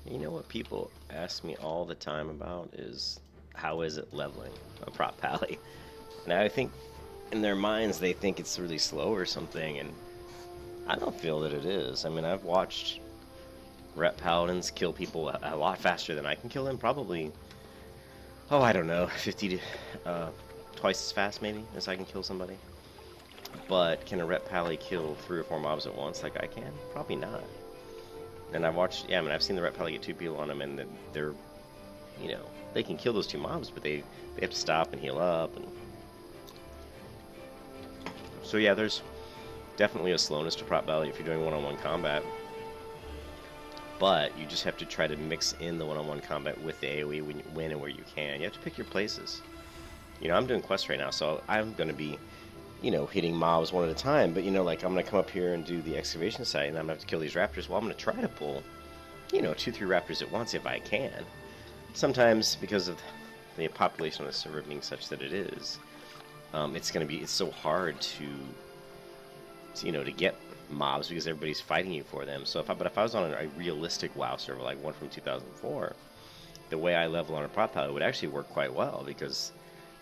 You know what people ask me all the time about is how is it leveling a Prot Pally? And I think in their minds they think it's really slow or something, and I don't feel that it is. I mean, I've watched Ret Paladins kill people a lot faster than I can kill them, probably, oh, I don't know, 50 to, twice as fast maybe as I can kill somebody. But can a Ret Pally kill 3 or 4 mobs at once like I can? Probably not. And I've watched, yeah, I mean, I've seen the Ret Pally get 2 people on them, and they're, you know, they can kill those 2 mobs, but they have to stop and heal up. And so yeah, there's definitely a slowness to Prot Pally if you're doing one-on-one combat. But you just have to try to mix in the one-on-one combat with the AoE when and where you can. You have to pick your places. You know, I'm doing quests right now, so I'm going to be, you know, hitting mobs one at a time. But, you know, like, I'm going to come up here and do the excavation site, and I'm going to have to kill these raptors. Well, I'm going to try to pull, you know, 2-3 raptors at once if I can. Sometimes, because of the population on the server being such that it is, it's so hard to, you know, to get mobs because everybody's fighting you for them. So if I was on a realistic WoW server like one from 2004, the way I level on a Prot Pally would actually work quite well because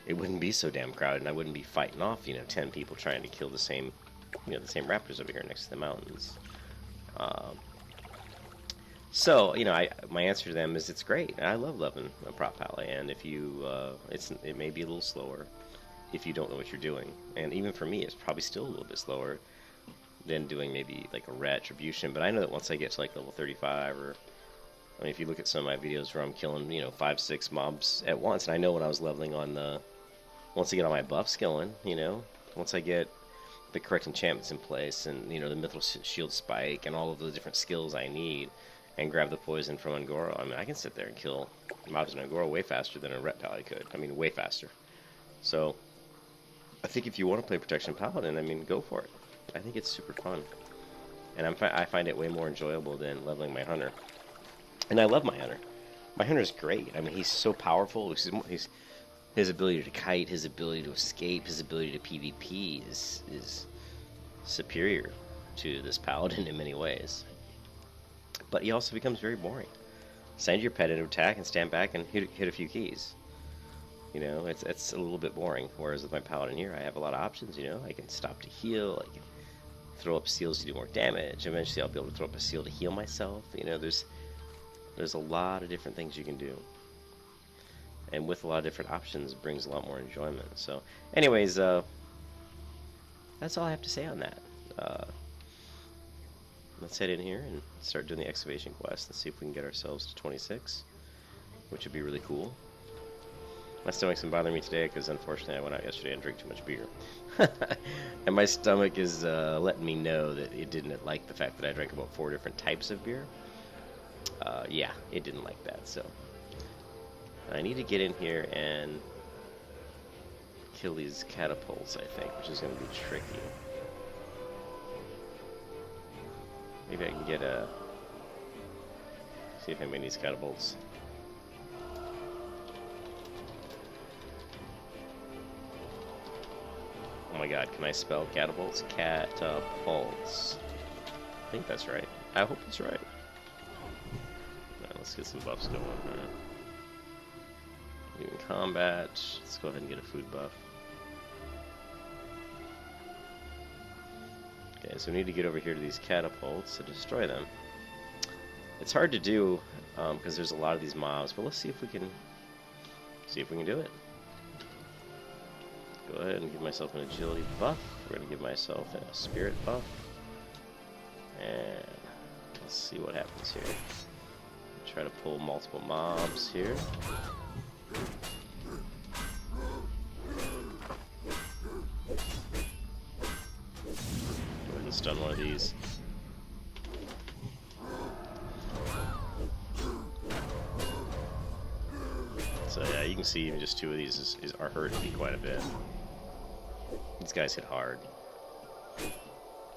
it wouldn't be so damn crowded, and I wouldn't be fighting off, you know, 10 people trying to kill the same, you know, the same raptors over here next to the mountains. So, you know, my answer to them is it's great. I love leveling a Prot Pally, and if you, it may be a little slower if you don't know what you're doing. And even for me, it's probably still a little bit slower than doing maybe like a Retribution, but I know that once I get to like level 35, or I mean, if you look at some of my videos where I'm killing, you know, 5-6 mobs at once, and I know when I was leveling on the, once I get all my buffs going, you know, once I get the correct enchantments in place, and, you know, the Mithril Shield Spike, and all of the different skills I need, and grab the poison from Angora, I mean, I can sit there and kill mobs in Angora way faster than a Ret Pally could. I mean, way faster. So, I think if you want to play Protection Paladin, I mean, go for it. I think it's super fun. And I find it way more enjoyable than leveling my Hunter. And I love my Hunter. My Hunter's great. I mean, he's so powerful. His ability to kite, his ability to escape, his ability to PvP is superior to this Paladin in many ways. But he also becomes very boring. Send your pet into attack and stand back and hit a few keys. You know, it's a little bit boring. Whereas with my Paladin here, I have a lot of options, you know. I can stop to heal, I can throw up seals to do more damage. Eventually I'll be able to throw up a seal to heal myself. You know, there's a lot of different things you can do. And with a lot of different options, it brings a lot more enjoyment. So, anyways, that's all I have to say on that. Let's head in here and start doing the excavation quest and see if we can get ourselves to 26, which would be really cool. My stomach's been bothering me today because, unfortunately, I went out yesterday and drank too much beer. And my stomach is letting me know that it didn't like the fact that I drank about 4 different types of beer. Yeah, it didn't like that, so I need to get in here and kill these catapults, I think, which is going to be tricky. Maybe I can get a... see if anybody needs catapults. Oh my god, can I spell catapults? Catapults. I think that's right. I hope it's right. Alright, let's get some buffs going. In combat, let's go ahead and get a food buff. Okay, so we need to get over here to these catapults to destroy them. It's hard to do because there's a lot of these mobs, but let's see if we can do it. Go ahead and give myself an agility buff. We're going to give myself a spirit buff. And let's see what happens here. Try to pull multiple mobs here. Go ahead and stun one of these. So yeah, you can see even just 2 of these are hurting me quite a bit. These guys hit hard.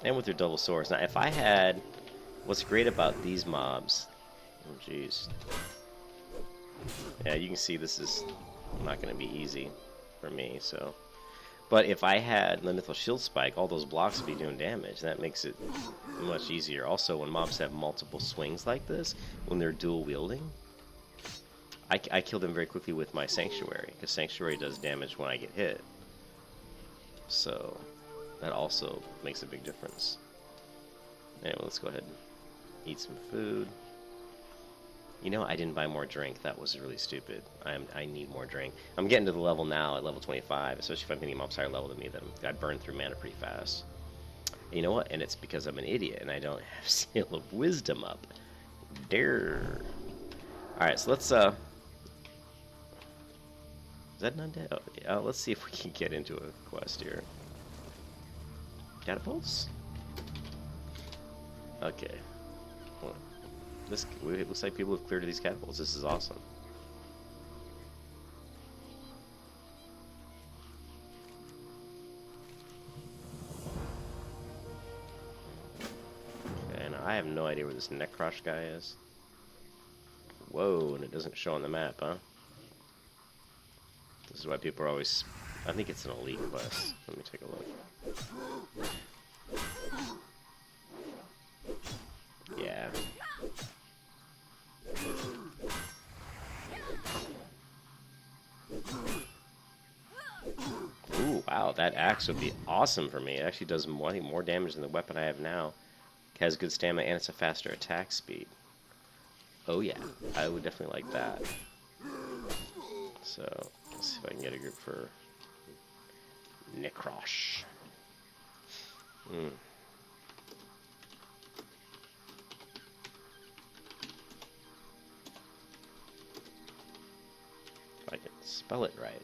And with their double swords. Now, if I had... what's great about these mobs... oh, jeez. Yeah, you can see this is not going to be easy for me, so... But if I had Lethal Shield Spike, all those blocks would be doing damage. That makes it much easier. Also, when mobs have multiple swings like this, when they're dual wielding, I kill them very quickly with my Sanctuary, because Sanctuary does damage when I get hit. So that also makes a big difference. Anyway, let's go ahead and eat some food. You know, I didn't buy more drink. That was really stupid. I need more drink. I'm getting to the level now at level 25, especially if I'm hitting mobs higher level than me. That I burn through mana pretty fast. And you know what? And it's because I'm an idiot and I don't have Seal of Wisdom up. Dare. All right, so let's Is that an undead? Oh, yeah, let's see if we can get into a quest here. Catapults? Okay. Well, it looks like people have cleared these catapults. This is awesome. Okay, now I have no idea where this Necrosh guy is. Whoa, and it doesn't show on the map, huh? This is why people are always... I think it's an elite quest. Let me take a look. Yeah. Ooh, wow, that axe would be awesome for me. It actually does more, I think, more damage than the weapon I have now. It has good stamina and it's a faster attack speed. Oh yeah, I would definitely like that. So, let's see if I can get a group for Necrosh. If I can spell it right.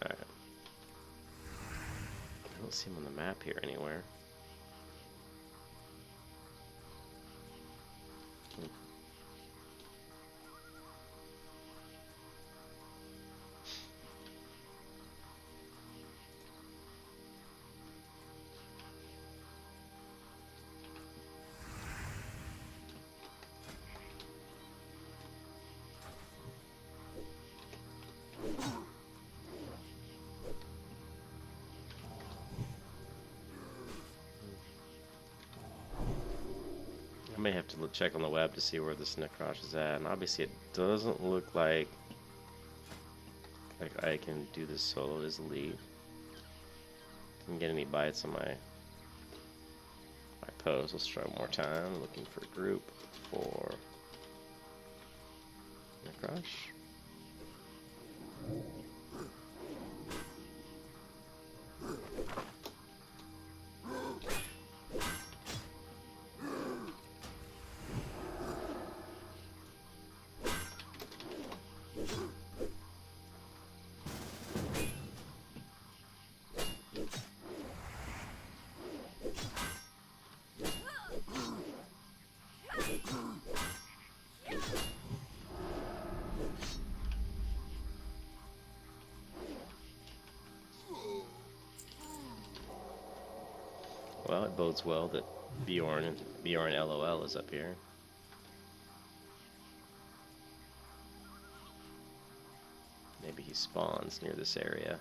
Alright. I don't see him on the map here anywhere. I may have to check on the web to see where this Necrosh is at, and obviously it doesn't look like I can do this solo as elite. Didn't get any bites on my post. Let's try one more time. Looking for a group for Necrosh. Well, it bodes well that Bjorn LOL is up here. Maybe he spawns near this area.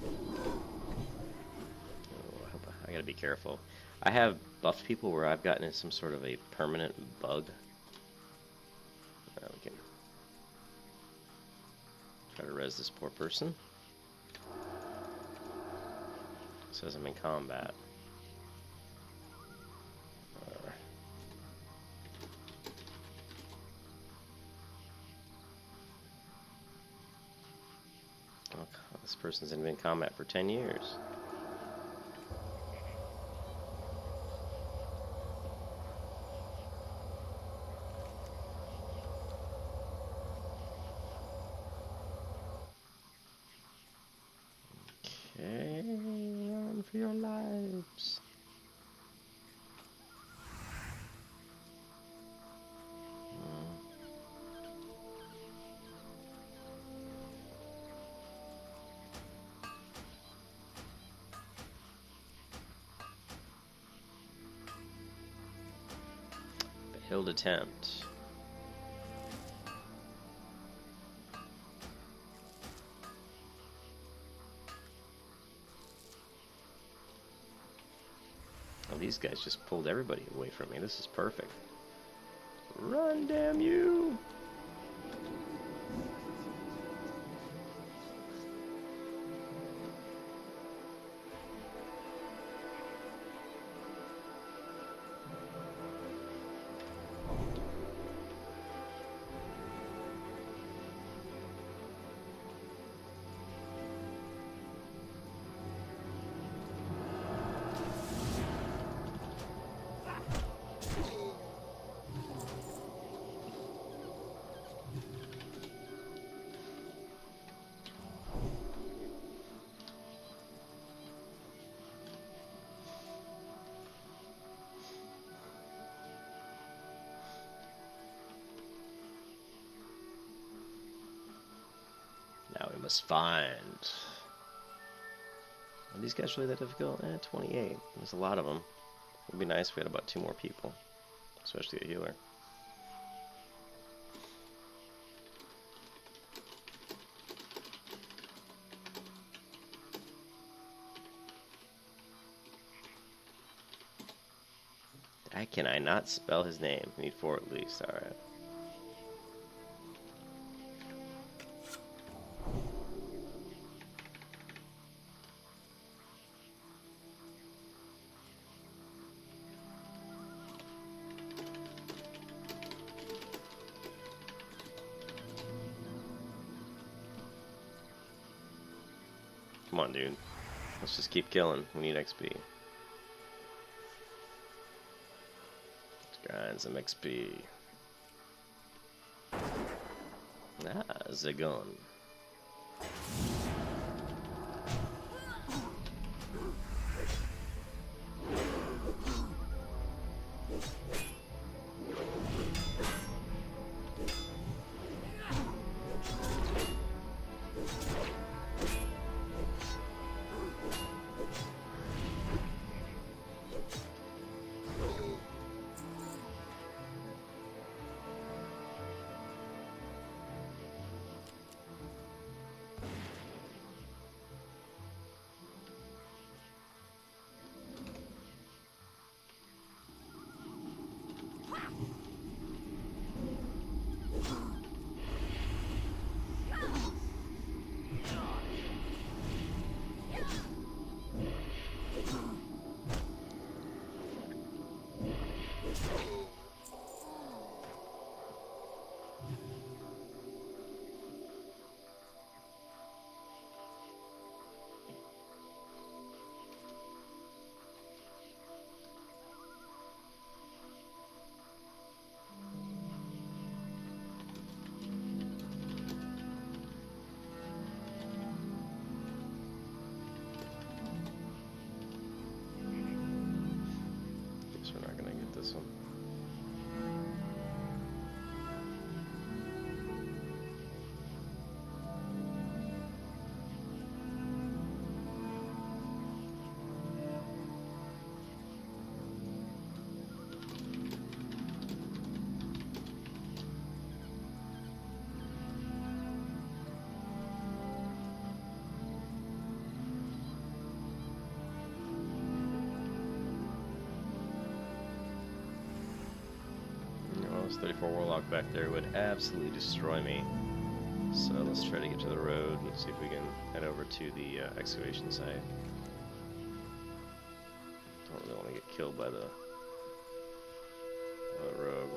Oh, I gotta be careful. I have buffed people where I've gotten some sort of a permanent bug. We can try to res this poor person. It says I'm in combat. Oh, this person's been in combat for 10 years. Okay, run for your lives. Failed attempt. Oh, these guys just pulled everybody away from me. This is perfect. Run, damn you! Now we must find... Are these guys really that difficult? 28. There's a lot of them. It would be nice if we had about 2 more people. Especially a healer. Can I not spell his name? We need 4 at least. Alright. Come on, dude. Let's just keep killing. We need XP. Let's grind some XP. Ah, Zagon. This 34 Warlock back there would absolutely destroy me. So let's try to get to the road and see if we can head over to the excavation site. Don't really want to get killed by the rogue.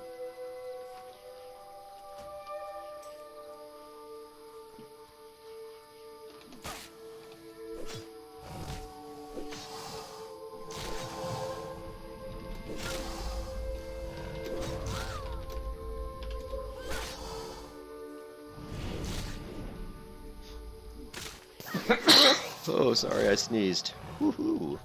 Oh, sorry, I sneezed. Woohoo!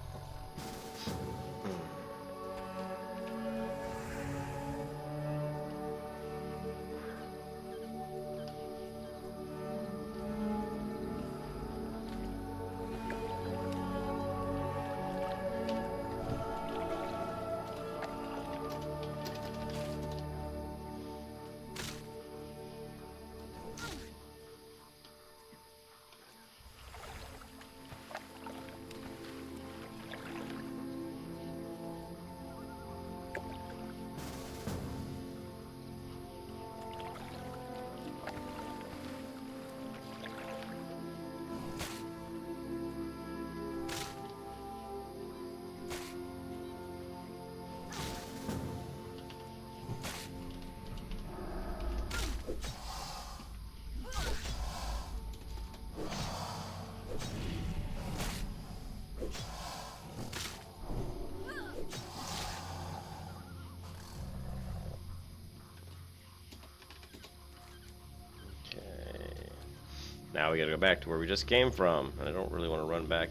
Now we gotta go back to where we just came from. And I don't really want to run back.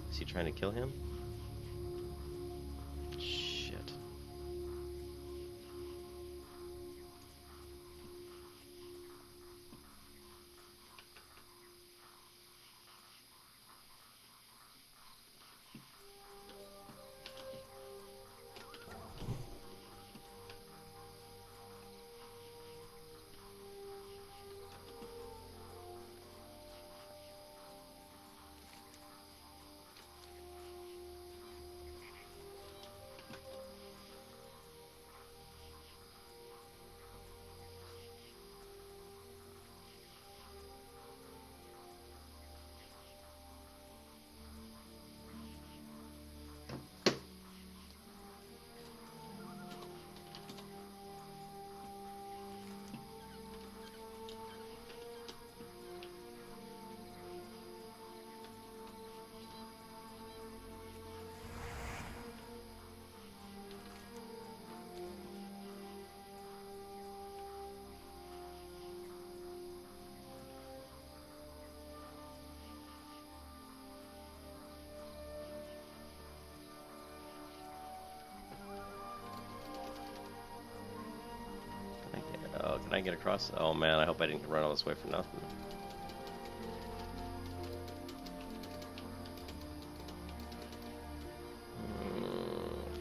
Is he trying to kill him? Shit. Can I get across? Oh man, I hope I didn't run all this way for nothing.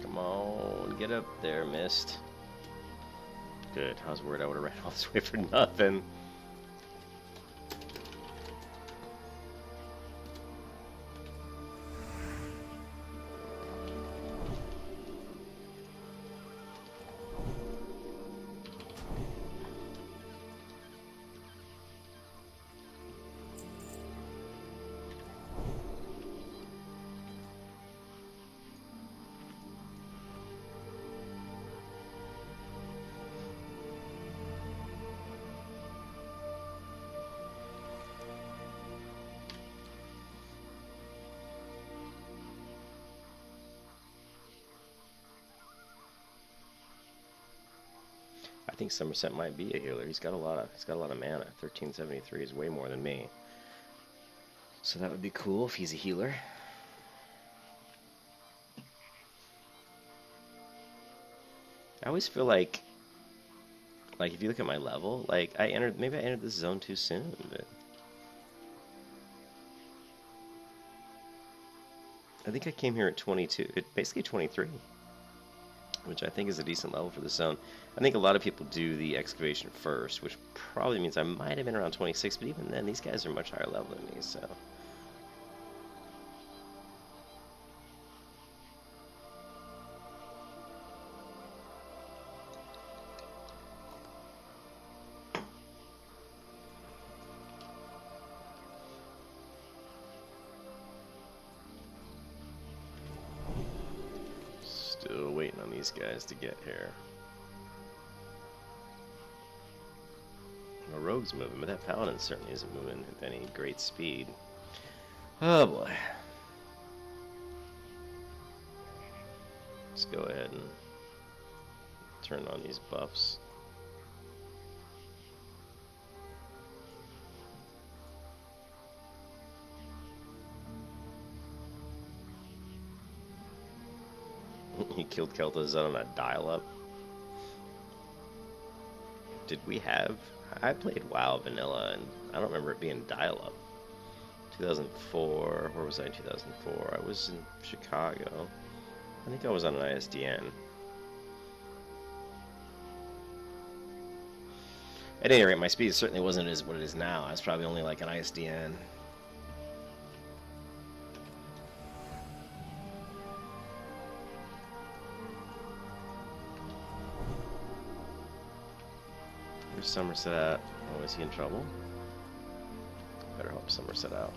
Come on, get up there, Mist. Good, I was worried I would have ran all this way for nothing. I think Somerset might be a healer. He's got a lot of mana. 1373 is way more than me. So that would be cool if he's a healer. I always feel like if you look at my level, maybe I entered this zone too soon, but I think I came here at 22, basically 23. Which I think is a decent level for the zone. I think a lot of people do the excavation first, which probably means I might have been around 26, but even then, these guys are much higher level than me, so. Still waiting on these guys to get here. The rogue's moving, but that paladin certainly isn't moving at any great speed. Oh boy. Let's go ahead and turn on these buffs. He killed Kel'Thuzad on a dial-up. Did we have... I played WoW Vanilla, and I don't remember it being dial-up. 2004... Where was I in 2004? I was in Chicago. I think I was on an ISDN. At any rate, my speed certainly wasn't as what it is now. I was probably only like an ISDN. Where's Somerset at? Oh, is he in trouble? Better help Somerset out.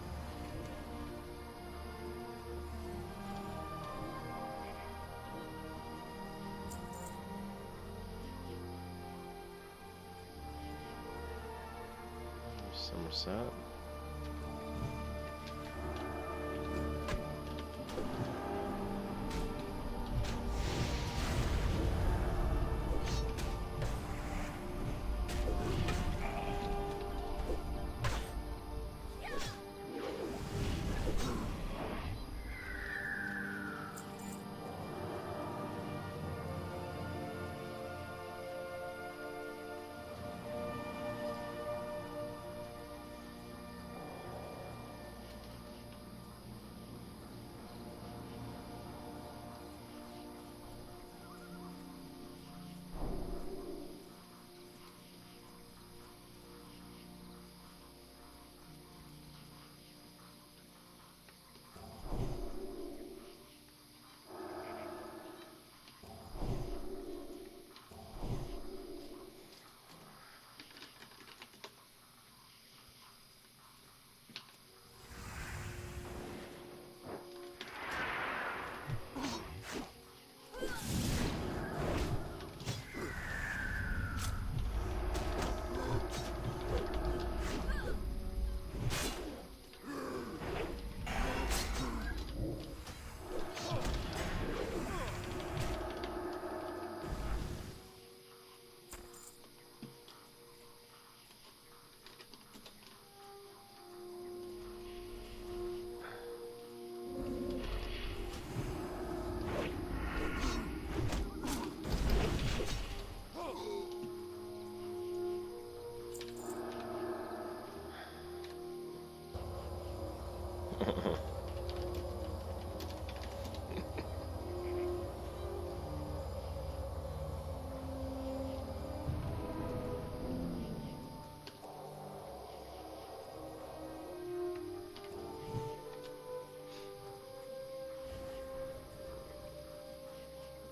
There's Somerset.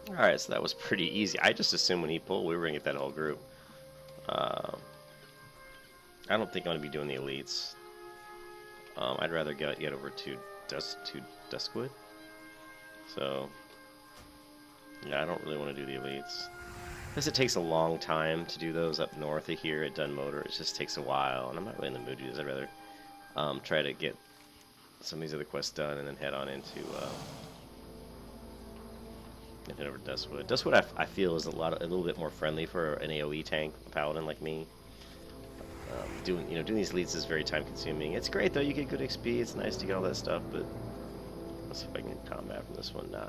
Alright, so that was pretty easy. I just assumed when he pulled, we were going to get that whole group. Uh, I don't think I'm going to be doing the elites. I'd rather get over to Duskwood. So, yeah, I don't really want to do the elites. Because it takes a long time to do those up north of here at Dunmotor. It just takes a while, and I'm not really in the mood to do this. I'd rather try to get some of these other quests done and then head on into... and head over to Duskwood. Duskwood, I feel, is a little bit more friendly for an AOE tank, a paladin like me. Doing these elites is very time consuming. It's great though, you get good XP. It's nice to get all that stuff, but let's see if I can get combat from this one. Nah.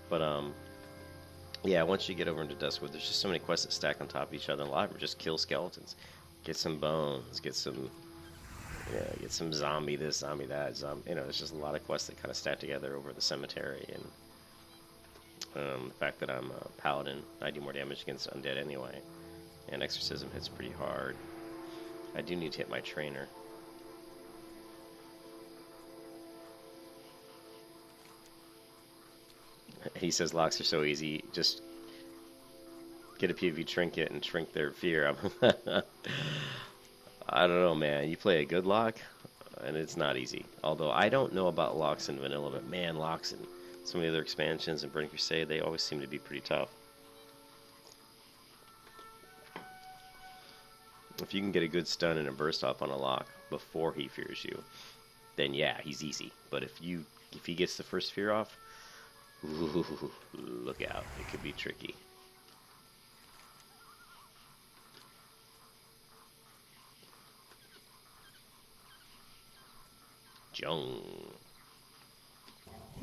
But yeah, once you get over into Duskwood, there's just so many quests that stack on top of each other. A lot of them just kill skeletons, get some bones, get some zombie this, zombie that, there's just a lot of quests that kind of stack together over the cemetery. And the fact that I'm a paladin, I do more damage against undead anyway, and exorcism hits pretty hard. I do need to hit my trainer. He says locks are so easy, just get a PvP trinket and shrink their fear. I don't know, man. You play a good lock, and it's not easy. Although I don't know about locks in vanilla, but man, locks in some of the other expansions and Burning Crusade, they always seem to be pretty tough. If you can get a good stun and a burst off on a lock before he fears you, then yeah, he's easy. But if he gets the first fear off, ooh, look out. It could be tricky. Jung.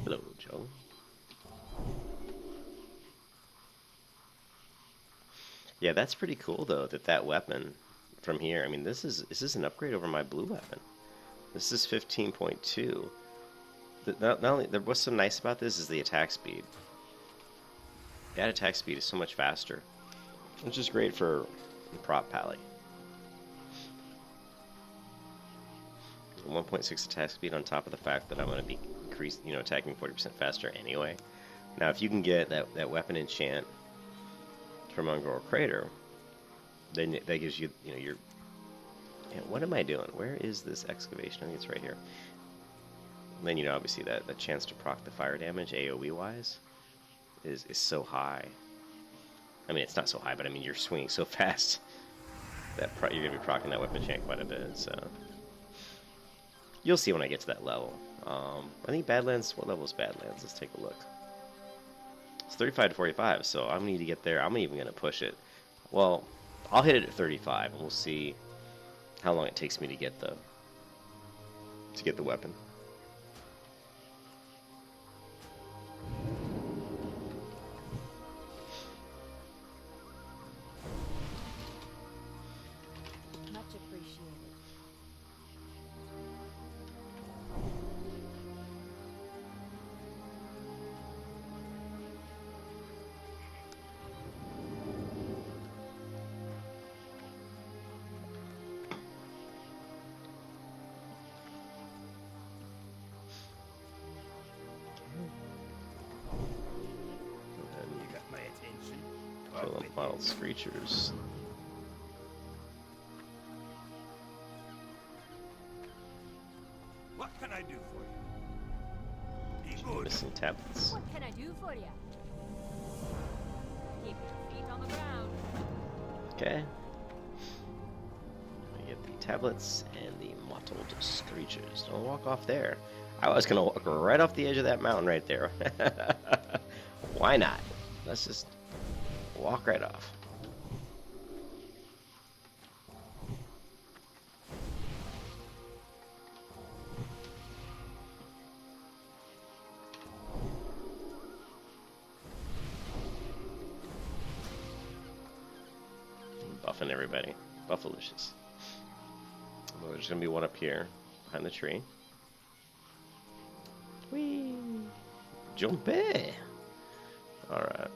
Hello, Jung. Yeah, that's pretty cool though, that weapon from here. I mean, this is an upgrade over my blue weapon. This is 15.2. Not only what's so nice about this is the attack speed. That attack speed is so much faster, which is great for Prot Paladin. 1.6 attack speed on top of the fact that I'm going to be attacking 40% faster anyway. Now, if you can get that weapon enchant from Ungor Crater, then that gives you, your... what am I doing? Where is this excavation? I think it's right here. And then, obviously that chance to proc the fire damage AoE-wise is so high. I mean, it's not so high, but I mean, you're swinging so fast that you're going to be procking that weapon enchant quite a bit, so... You'll see when I get to that level. I think Badlands, what level is Badlands? Let's take a look. It's 35 to 45, so I'm going to need to get there. I'm even going to push it. Well, I'll hit it at 35, and we'll see how long it takes me to get the weapon. Much appreciated. Kill them wild screechers. What can I do for you? Be good. Missing tablets. What can I do for you? Keep your feet on the ground. Okay. We get the tablets and the mottled screechers. Don't walk off there. I was gonna walk right off the edge of that mountain right there. Why not? Let's just walk right off. buffing everybody. Buffalicious. Well, there's gonna be one up here, behind the tree. Whee! Jumpe! Alright.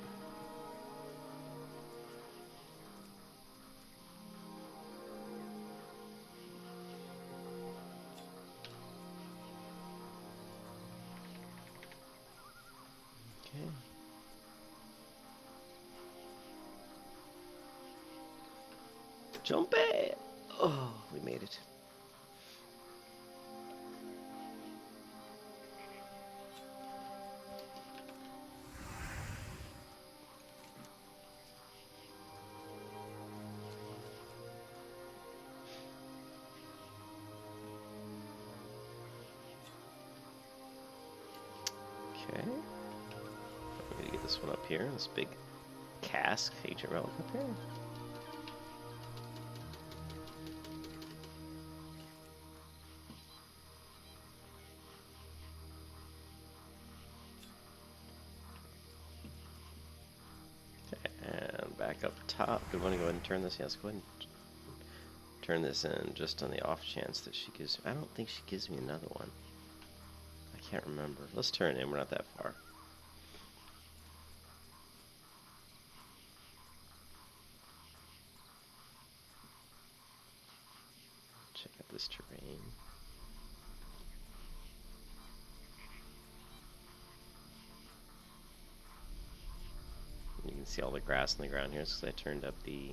Okay. Jumpe! Oh, we made it. Okay. I'm gonna get this one up here, this big cask, ancient relic up here. And back up top. Do we want to go ahead and turn this? Yes, go ahead and turn this in just on the off chance that she gives. I don't think she gives me another one. I can't remember. Let's turn it in. We're not that far. Check out this terrain. You can see all the grass on the ground here because I turned up the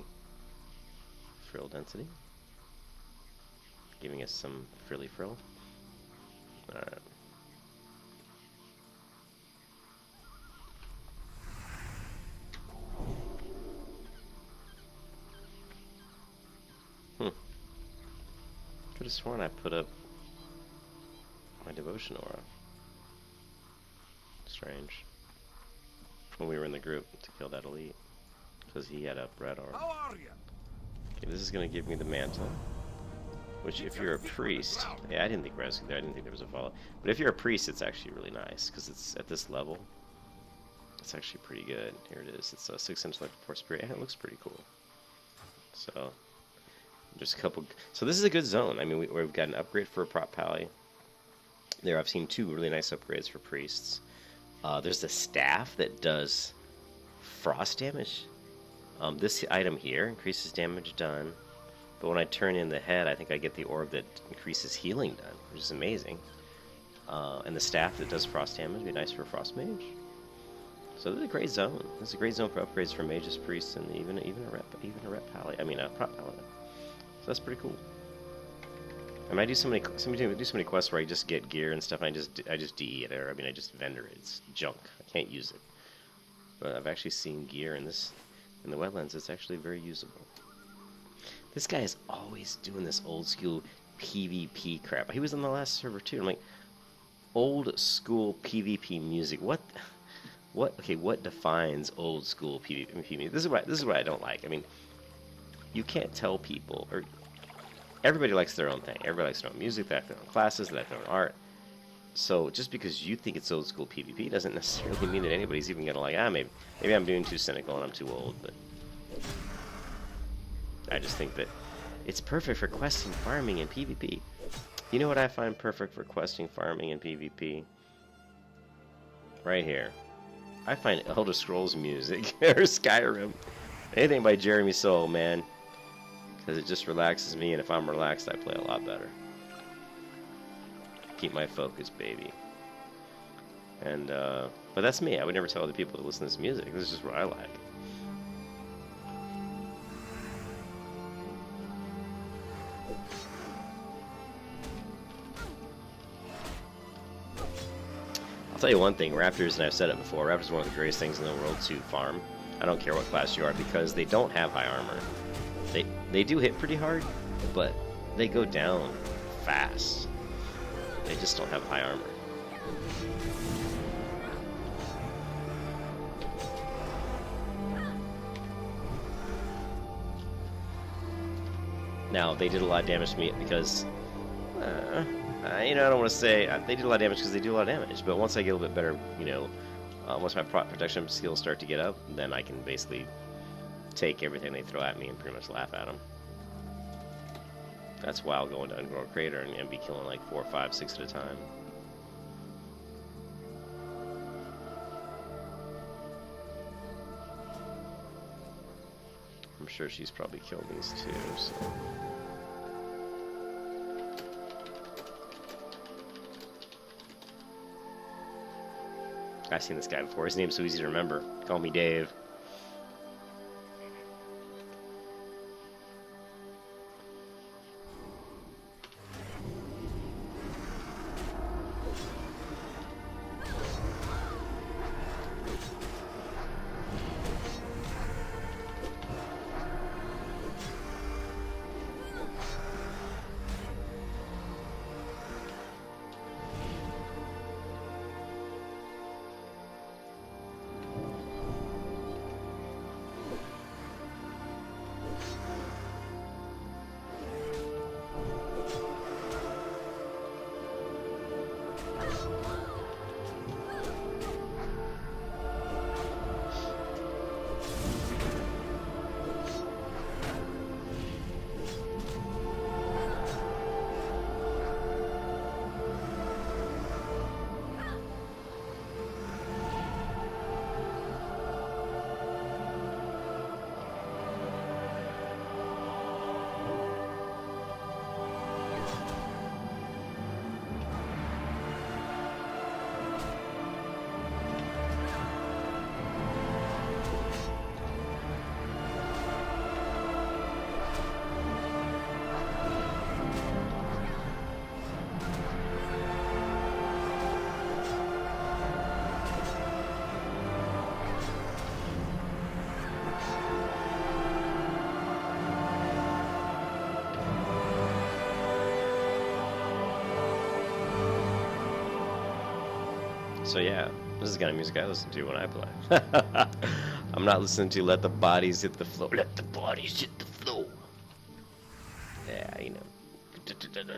frill density, giving us some frilly frill. Alright. Could have sworn I put up my devotion aura. Strange. When we were in the group to kill that elite, because he had up red aura. How are you? Okay, this is gonna give me the mantle, which if you're a priest, yeah, I didn't think rescue there. I didn't think there was a follow. But if you're a priest, it's actually really nice because it's at this level. It's actually pretty good. Here it is. It's a 6-inch like 4 spirit, and it looks pretty cool. So there's a couple. So this is a good zone. I mean, we've got an upgrade for a Prot Paladin. There, I've seen 2 really nice upgrades for priests. There's the staff that does frost damage. This item here increases damage done, but when I turn in the head, I think I get the orb that increases healing done, which is amazing. And the staff that does frost damage would be nice for a frost mage. So this is a great zone. This is a great zone for upgrades for mages, priests, and even a rep paladin. I mean, a Prot Paladin. So that's pretty cool. I mean, I do so many quests where I just get gear and stuff, and I just DE it, or I mean, I just vendor it. It's junk. I can't use it. But I've actually seen gear in the Wetlands. It's actually very usable. This guy is always doing this old school PvP crap. He was on the last server too. I'm like, old school PvP music. What? Okay, what defines old school PvP music? This is what I don't like. I mean, you can't tell people, or everybody likes their own thing. Everybody likes their own music, they like their own classes, they like their own art. So just because you think it's old school PvP doesn't necessarily mean that anybody's even gonna like, maybe I'm being too cynical and I'm too old, but I just think that it's perfect for questing, farming, and PvP. You know what I find perfect for questing, farming, and PvP? Right here. I find Elder Scrolls music, or Skyrim. Anything by Jeremy Soule, man. Because it just relaxes me, and if I'm relaxed, I play a lot better. Keep my focus, baby. And, but that's me. I would never tell other people to listen to this music. This is just what I like. I'll tell you one thing, Raptors, and I've said it before, Raptors are one of the greatest things in the world to farm. I don't care what class you are, because they don't have high armor. They do hit pretty hard, but they go down fast. They just don't have high armor. Now, they did a lot of damage to me because, I don't want to say they did a lot of damage because they do a lot of damage, but once I get a little bit better, once my protection skills start to get up, then I can basically take everything they throw at me and pretty much laugh at them. That's why I'll go into Ungrown Crater and be killing like 4, 5, 6 at a time. I'm sure she's probably killed these too, so... I've seen this guy before. His name's so easy to remember. Call me Dave. So yeah, this is the kind of music I listen to when I play. I'm not listening to Let the Bodies Hit the Floor. Let the bodies hit the floor. Yeah, you know.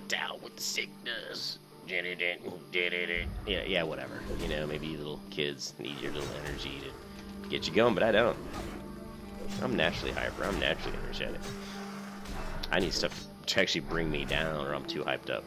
Down with the sickness. Yeah, whatever. You know, maybe little kids need your little energy to get you going, but I don't. I'm naturally hyper. I'm naturally energetic. I need stuff to actually bring me down, or I'm too hyped up.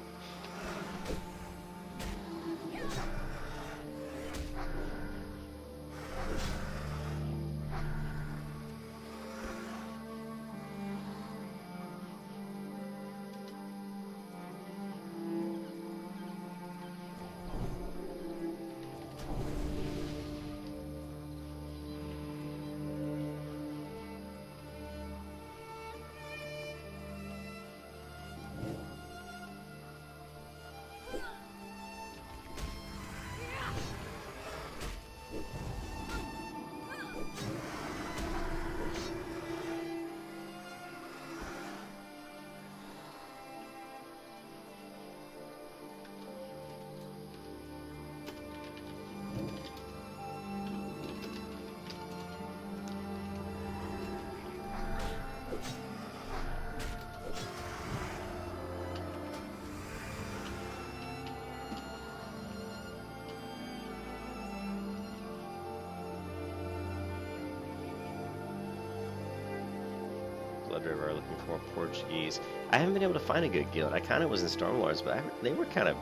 Blood River looking for Portuguese. I haven't been able to find a good guild. I kind of was in Stormlords, but they were kind of,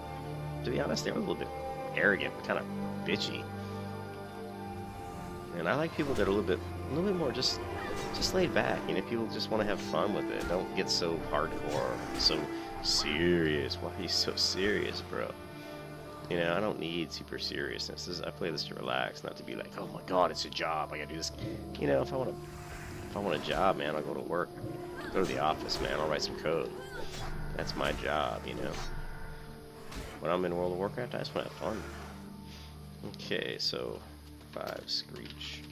to be honest, they were a little bit arrogant, kind of bitchy. And I like people that are a little bit more just laid back. You know, people just want to have fun with it. Don't get so hardcore, so serious. Why are you so serious, bro? You know, I don't need super seriousness. I play this to relax, not to be like, oh my god, it's a job. I gotta do this. You know, if I want a job, man, I'll go to work. Go to the office, man. I'll write some code. That's my job, you know. When I'm in World of Warcraft, I just want to have fun. Okay, so 5 Screech.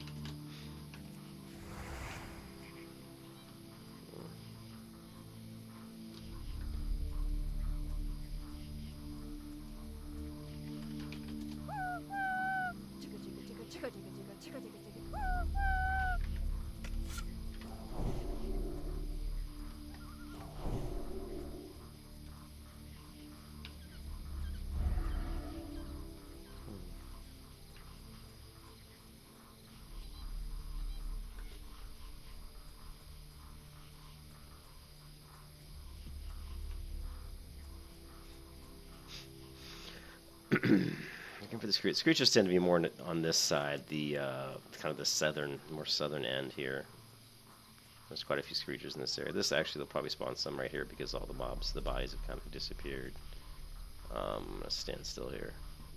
Looking for the screechers. Screechers tend to be more on this side, the kind of the more southern end here. There's quite a few screechers in this area. This actually, they'll probably spawn some right here because all the mobs, the bodies have kind of disappeared. I'm gonna stand still here,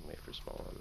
wait for spawn.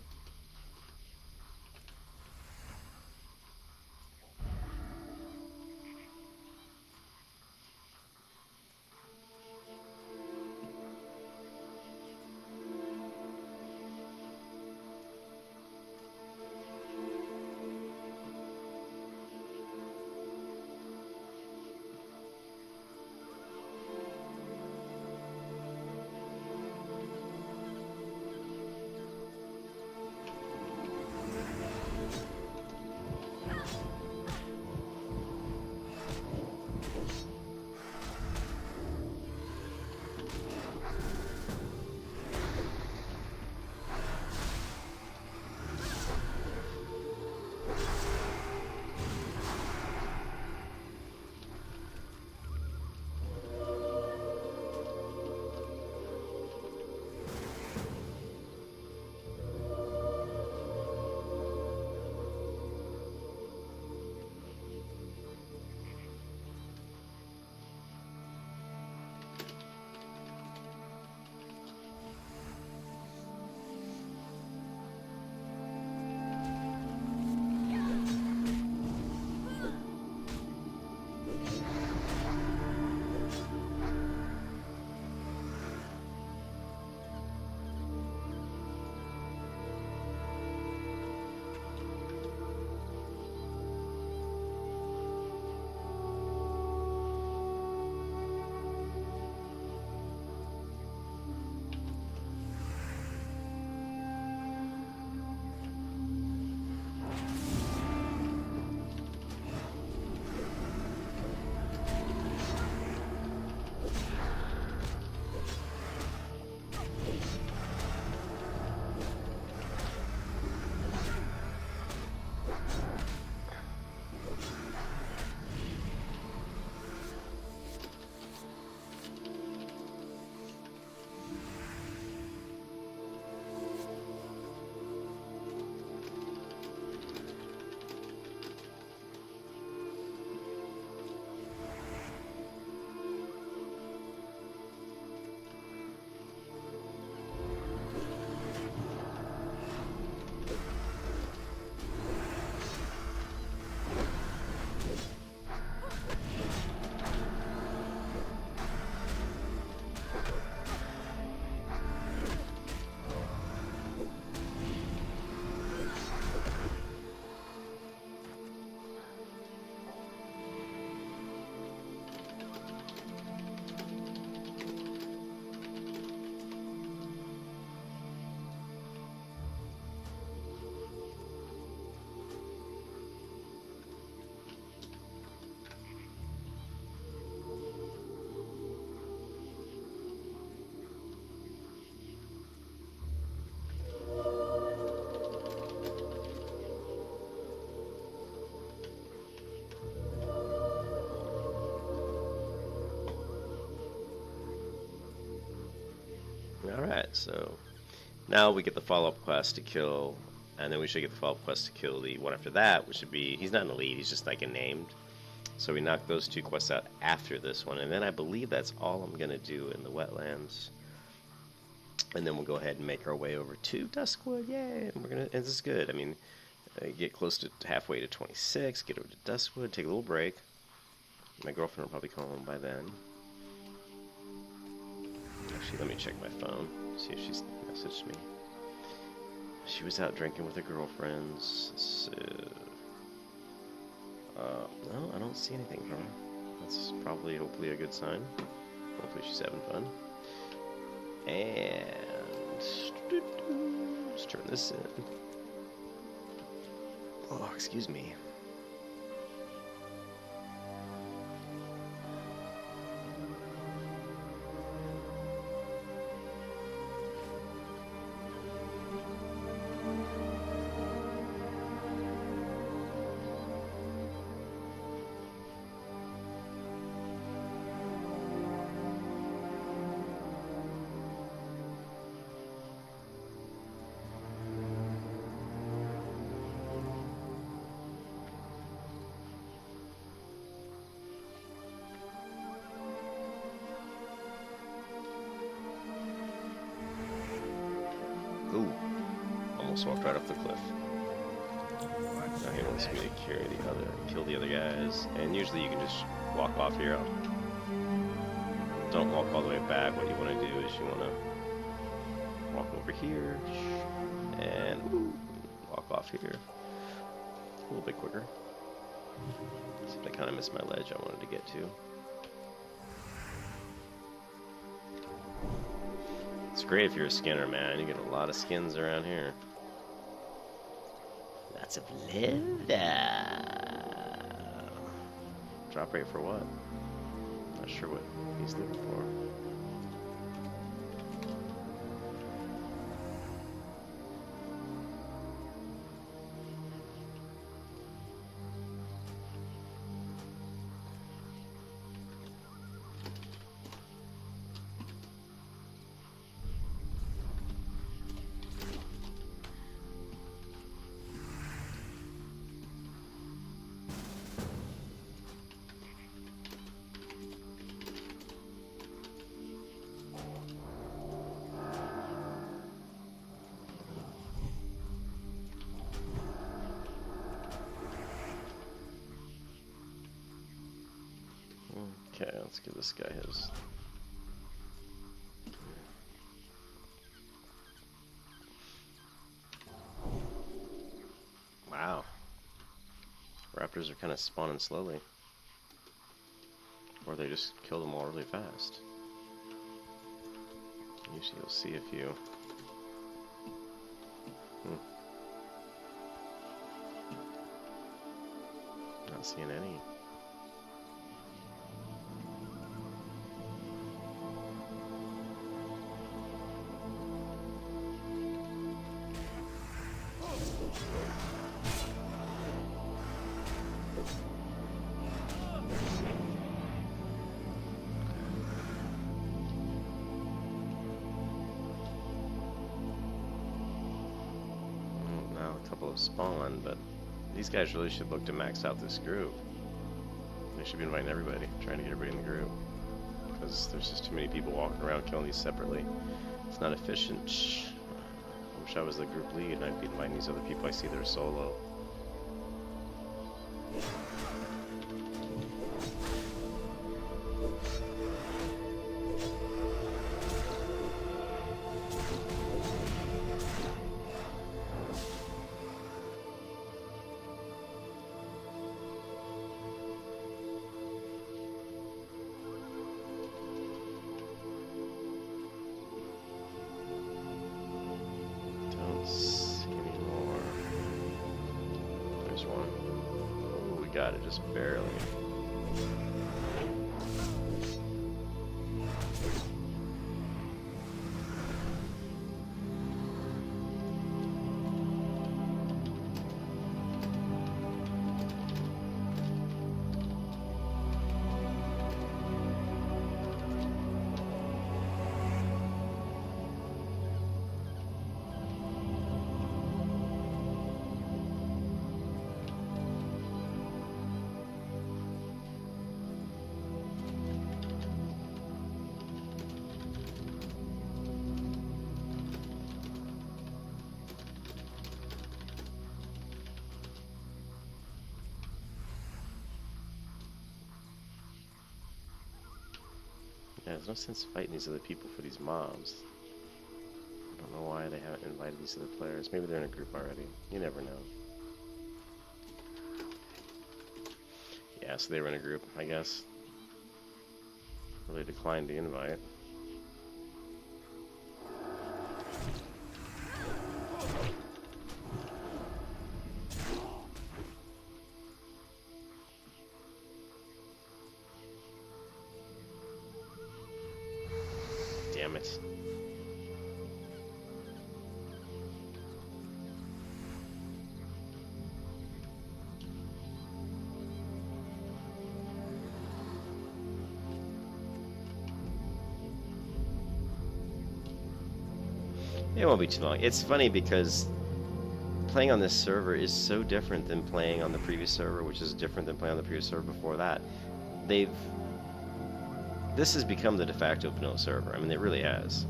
Alright, so now we get the follow-up quest to kill, and then we should get the follow-up quest to kill the one after that, which should be, he's not an elite, he's just like a named. So we knock those two quests out after this one, and then I believe that's all I'm going to do in the Wetlands. And then we'll go ahead and make our way over to Duskwood, yay! And we're gonna, and this is good, I mean, get close to halfway to 26, get over to Duskwood, take a little break. My girlfriend will probably call home by then. Actually, let me check my phone, see if she's messaged me. She was out drinking with her girlfriends, so... no, I don't see anything from her. That's probably, hopefully, a good sign. Hopefully she's having fun. And... let's turn this in. Oh, excuse me. Ooh, almost walked right off the cliff. Now he wants me to kill the other guys, and usually you can just walk off here. Don't walk all the way back. What you want to do is you want to walk over here and walk off here a little bit quicker. Except I kind of missed my ledge I wanted to get to. It's great if you're a skinner, man. You get a lot of skins around here. Lots of leather. Drop rate for what? Not sure what he's looking for. Okay, let's give this guy his. Wow. Raptors are kind of spawning slowly. Or they just kill them all really fast. Usually you'll see a few. Not seeing any. Couple of spawn, but these guys really should look to max out this group. They should be inviting everybody, trying to get everybody in the group, because there's just too many people walking around killing these separately. It's not efficient. I wish I was the group lead and I'd be inviting these other people I see that are solo. Got it, just barely. Yeah, there's no sense fighting these other people for these mobs. I don't know why they haven't invited these other players. Maybe they're in a group already. You never know. Yeah, so they were in a group, I guess. Well, they declined the invite. Damn it. It won't be too long. It's funny because playing on this server is so different than playing on the previous server, which is different than playing on the previous server before that. This has become the de facto vanilla server. I mean, it really has.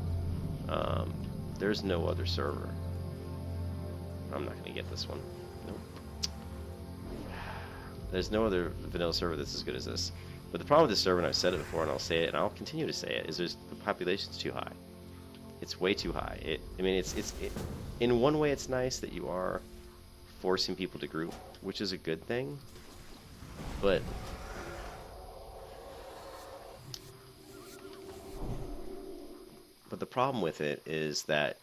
there's no other server. I'm not gonna get this one. Nope. There's no other vanilla server that's as good as this. But the problem with this server, and I've said it before, and I'll say it, and I'll continue to say it, is the population's too high. It's way too high. I mean, in one way, it's nice that you are forcing people to group, which is a good thing. But the problem with it is that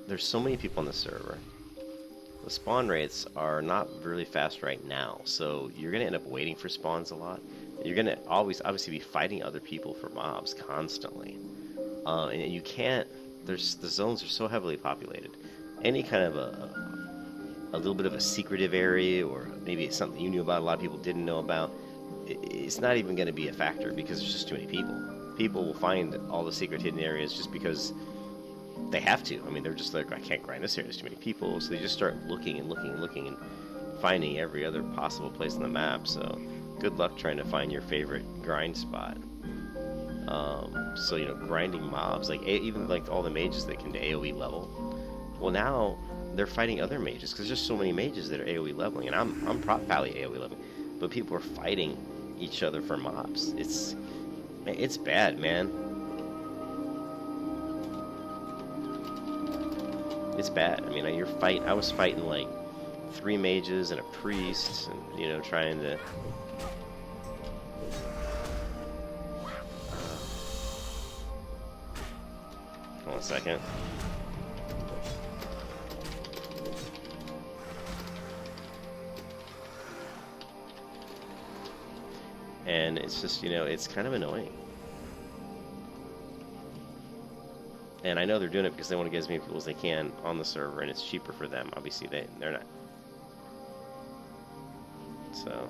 there's so many people on the server. The spawn rates are not really fast right now, so you're going to end up waiting for spawns a lot. You're going to obviously be fighting other people for mobs constantly. And you can't, the zones are so heavily populated. Any kind of a little bit of a secretive area, or maybe it's something you knew about a lot of people didn't know about, it's not even going to be a factor because there's just too many people. People will find all the secret hidden areas just because they have to. I mean, they're just like, I can't grind this area, there's too many people, so they just start looking and looking and looking and finding every other possible place on the map. So good luck trying to find your favorite grind spot. So, you know, grinding mobs, like even like all the mages that can to AoE level, well, now they're fighting other mages because there's just so many mages that are AoE leveling, and I'm Prot Paladin AoE leveling, but people are fighting each other for mobs. It's bad, man. It's bad. I mean, I was fighting like 3 mages and a priest, and you know, trying to. Hold on a second. And it's just, you know, it's kind of annoying. And I know they're doing it because they want to get as many people as they can on the server, and it's cheaper for them. Obviously, they're not. So,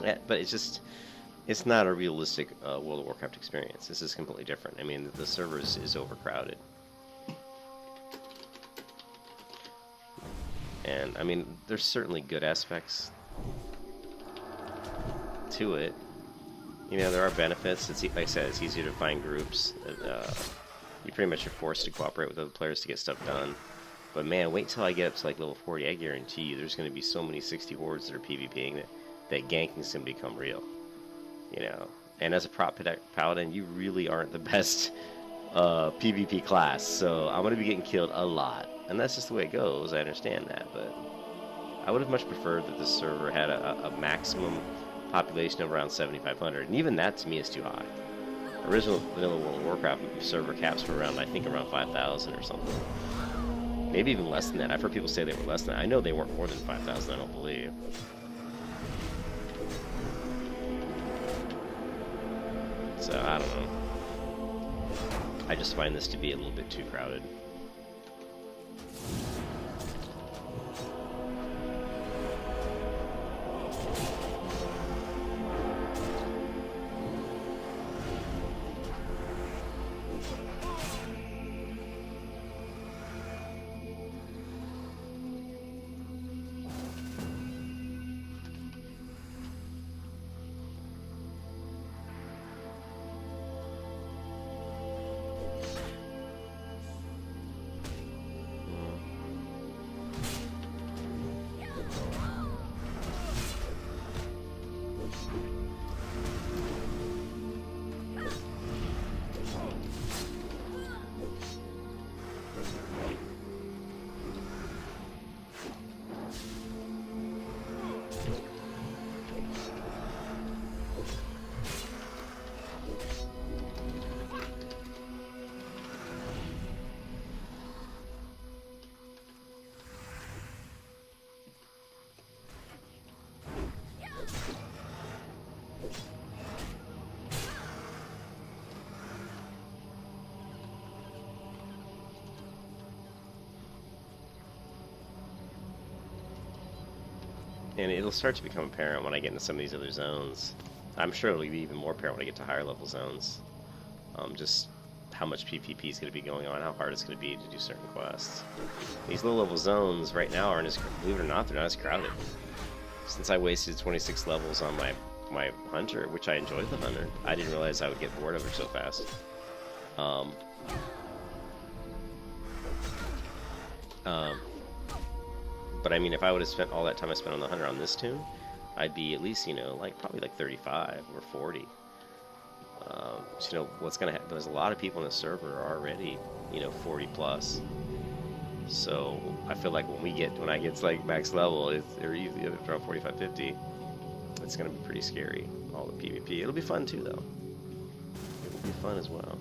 yeah, but it's not a realistic World of Warcraft experience. This is completely different. I mean, the server is overcrowded. And, I mean, there's certainly good aspects to it. You know, there are benefits. It's, like I said, it's easier to find groups. You pretty much are forced to cooperate with other players to get stuff done. But man, wait till I get up to like level 40. I guarantee you there's going to be so many 60 hordes that are PvPing that ganking's going to become real. You know, and as a Prot Paladin, you really aren't the best PvP class. So I'm going to be getting killed a lot. And that's just the way it goes. I understand that. But I would have much preferred that this server had a maximum population of around 7,500. And even that to me is too high. Original vanilla World of Warcraft server caps were around, I think, around 5,000 or something. Maybe even less than that. I've heard people say they were less than that. I know they weren't more than 5,000, I don't believe. So, I don't know. I just find this to be a little bit too crowded. And it'll start to become apparent when I get into some of these other zones. I'm sure it'll be even more apparent when I get to higher level zones. Just how much PvP is going to be going on, how hard it's going to be to do certain quests. These low level zones right now aren't as, believe it or not, they're not as crowded. Since I wasted 26 levels on my hunter, which I enjoyed the hunter, I didn't realize I would get bored of her so fast. Um, um, but I mean, if I would have spent all that time I spent on the hunter on this tune, I'd be at least, you know, like probably like 35 or 40. So, you know, what's gonna happen? There's a lot of people in the server already, you know, 40 plus. So I feel like when I get to like max level, or easily around 45, 50, it's gonna be pretty scary. All the PvP. It'll be fun too, though. It will be fun as well.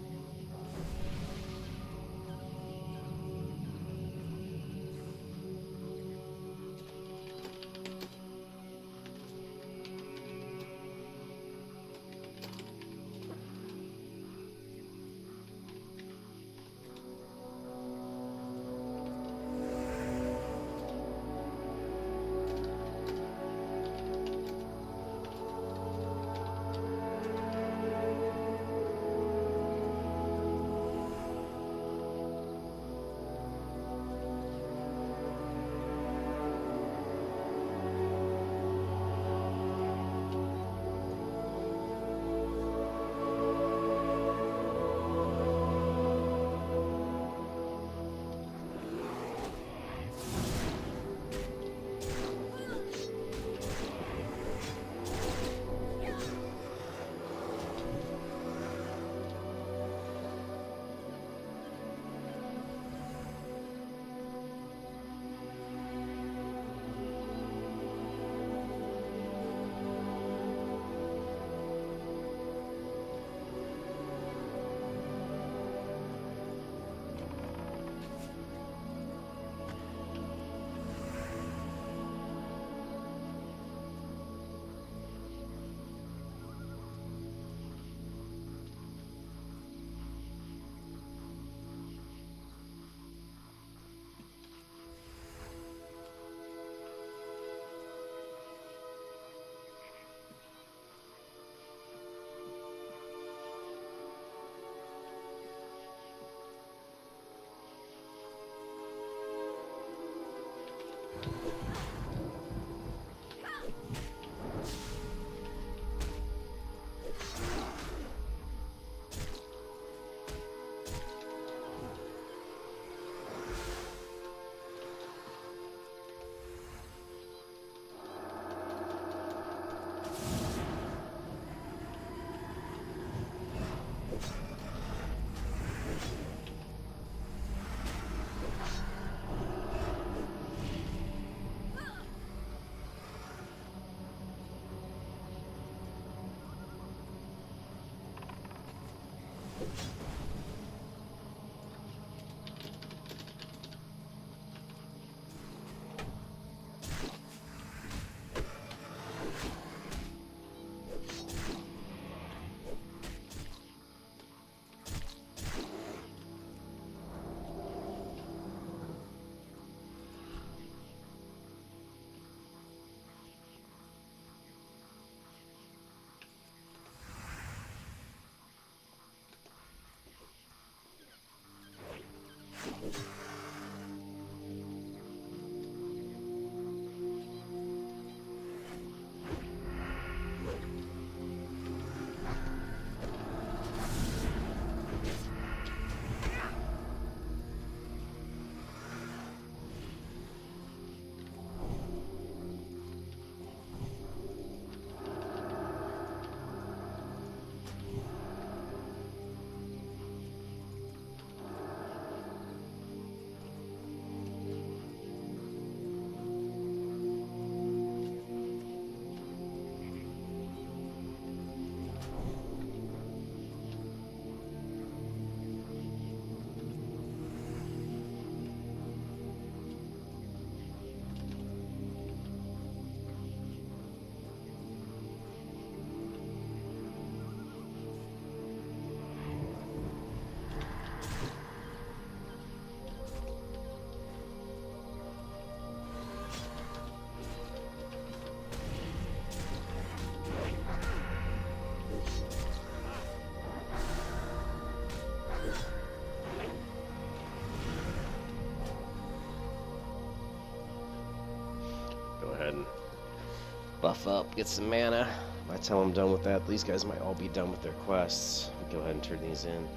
Buff up, get some mana. By the time I'm done with that, these guys might all be done with their quests. Go ahead and turn these in.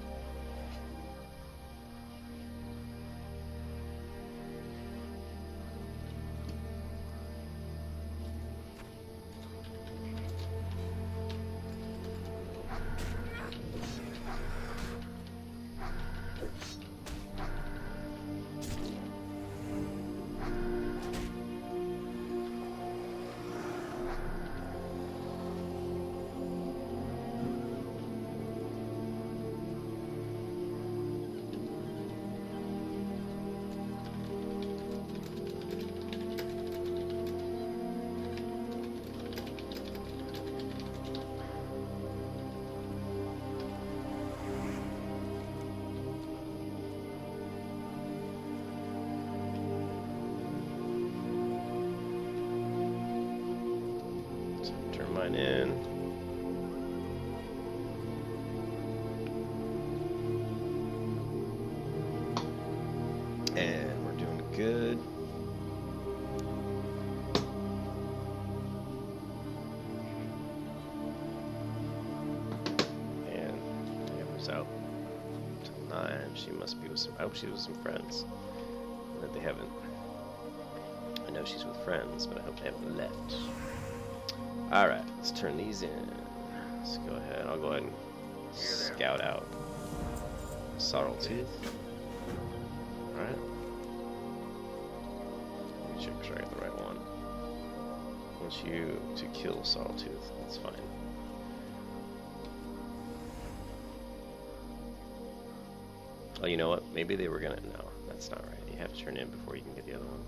And we're doing good. And Amber's out till 9. She must be with some. I hope she's with some friends. That they haven't. I know she's with friends, but I hope they haven't left. Alright, let's turn these in. Let's go ahead. I'll go ahead and scout out Sorrel Tooth. Alright. Let me make sure I get the right one. I want you to kill Sorrel Tooth. That's fine. Oh, you know what? Maybe they were gonna. No, that's not right. You have to turn in before you can get the other one.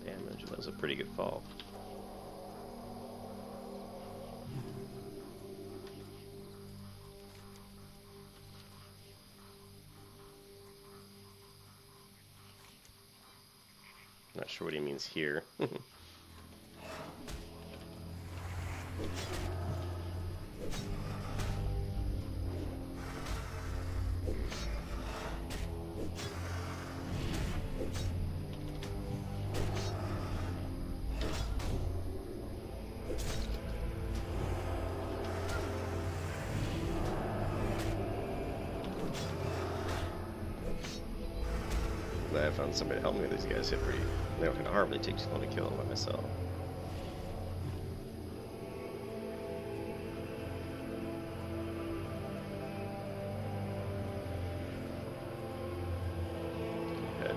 Damage. That was a pretty good fall. Not sure what he means here. Glad I found somebody to help me with these guys. Hit pretty. They don't hardly take too long to kill by myself. Good.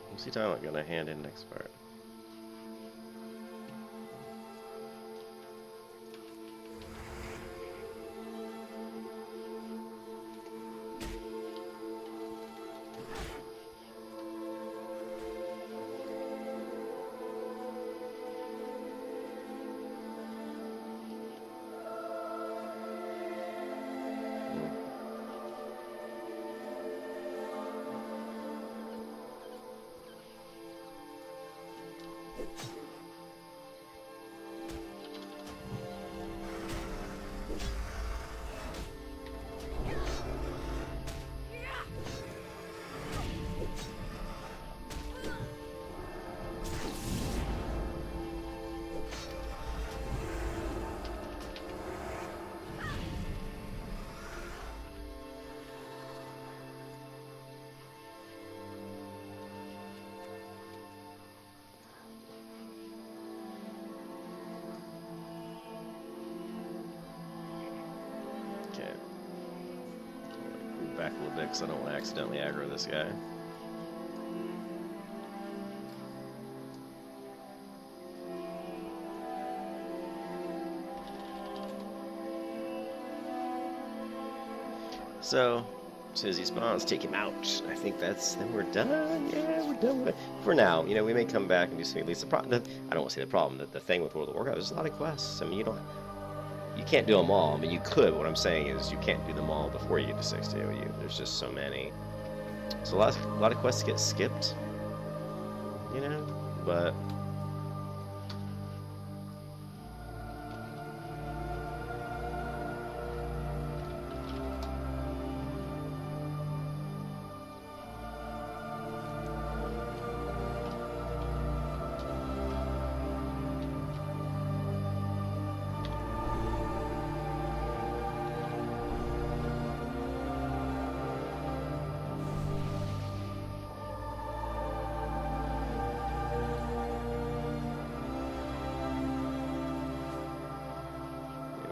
What's he talking about? Gonna hand in next part. Okay. Move back a little bit because I don't want to accidentally aggro this guy. So, as soon as he spawns, take him out. I think then we're done. Yeah, we're done with it. For now, you know, we may come back and do something. At least the problem, I don't want to say the problem, the thing with World of Warcraft, there's a lot of quests. I mean, you can't do them all. I mean, you could. What I'm saying is you can't do them all before you get to 60. There's just so many. So a lot of quests get skipped, you know, but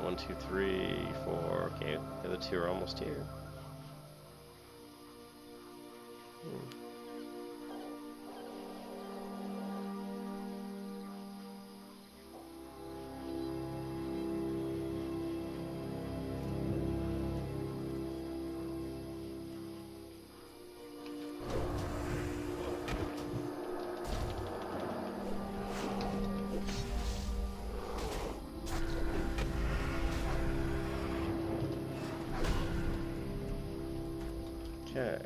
one, two, three, four. Okay, the other two are almost here. Okay.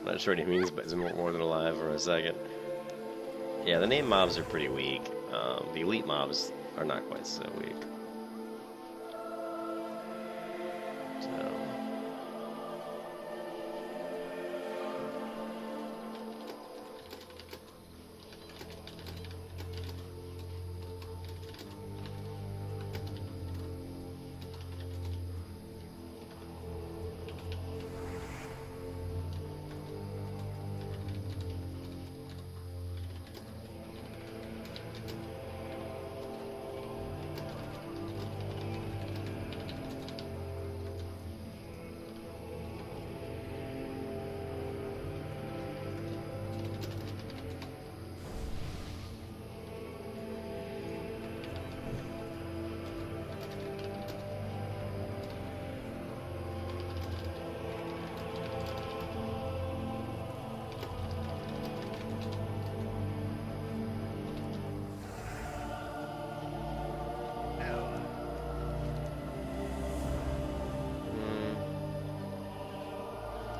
Not sure what he means, but it's more than alive for a second. Yeah, the name mobs are pretty weak. The elite mobs are not quite so weak. So.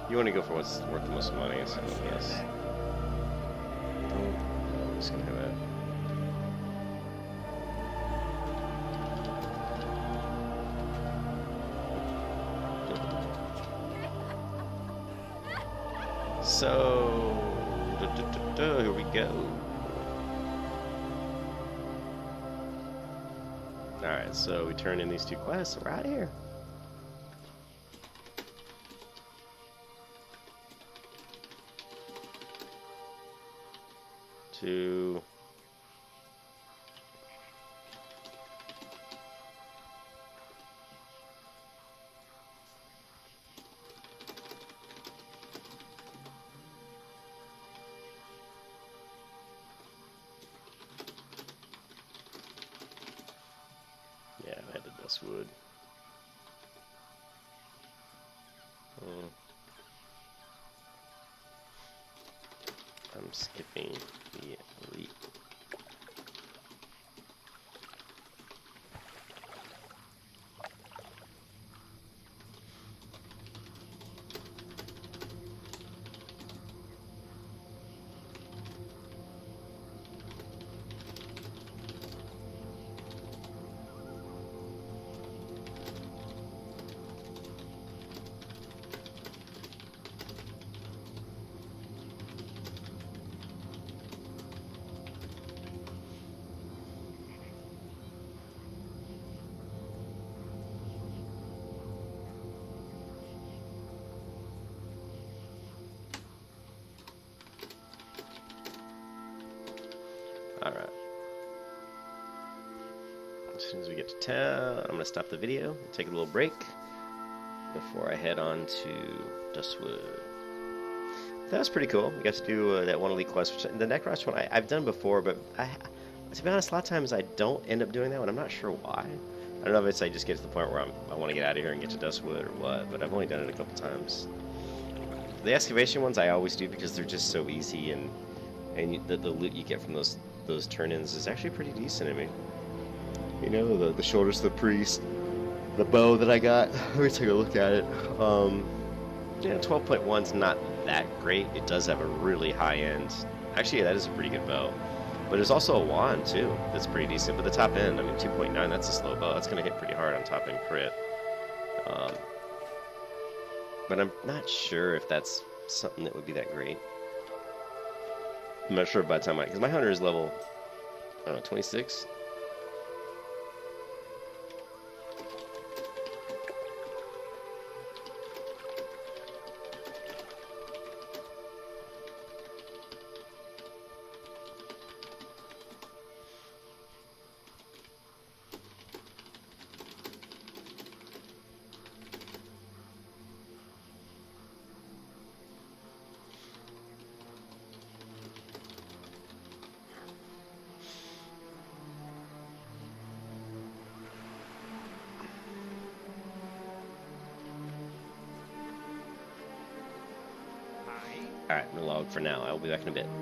You want to go for what's worth the most money, so yes. I'm just gonna have that. So, here we go. Alright, so we turn in these two quests, we're out of here. To yeah, I had the Dustwood. I'm skipping the elite. Alright. As soon as we get to town, I'm going to stop the video, take a little break before I head on to Dustwood. That was pretty cool. We got to do that one elite quest, which the Necrosh one I've done before, but to be honest, a lot of times I don't end up doing that one. I'm not sure why. I don't know if it's I just get to the point where I want to get out of here and get to Dustwood or what, but I've only done it a couple times. The excavation ones I always do because they're just so easy, and the loot you get from those turn-ins is actually pretty decent. I mean, you know, the shoulders of the priest, the bow that I got. Let me take a look at it. Yeah, 12.1's not that great. It does have a really high end. Actually, that is a pretty good bow. But there's also a wand too that's pretty decent. But the top end, I mean, 2.9, that's a slow bow. That's gonna hit pretty hard on top end crit. But I'm not sure if that's something that would be that great. I'm not sure by the time because my hunter is level, I don't know, 26. Alright, I'm gonna log for now. I'll be back in a bit.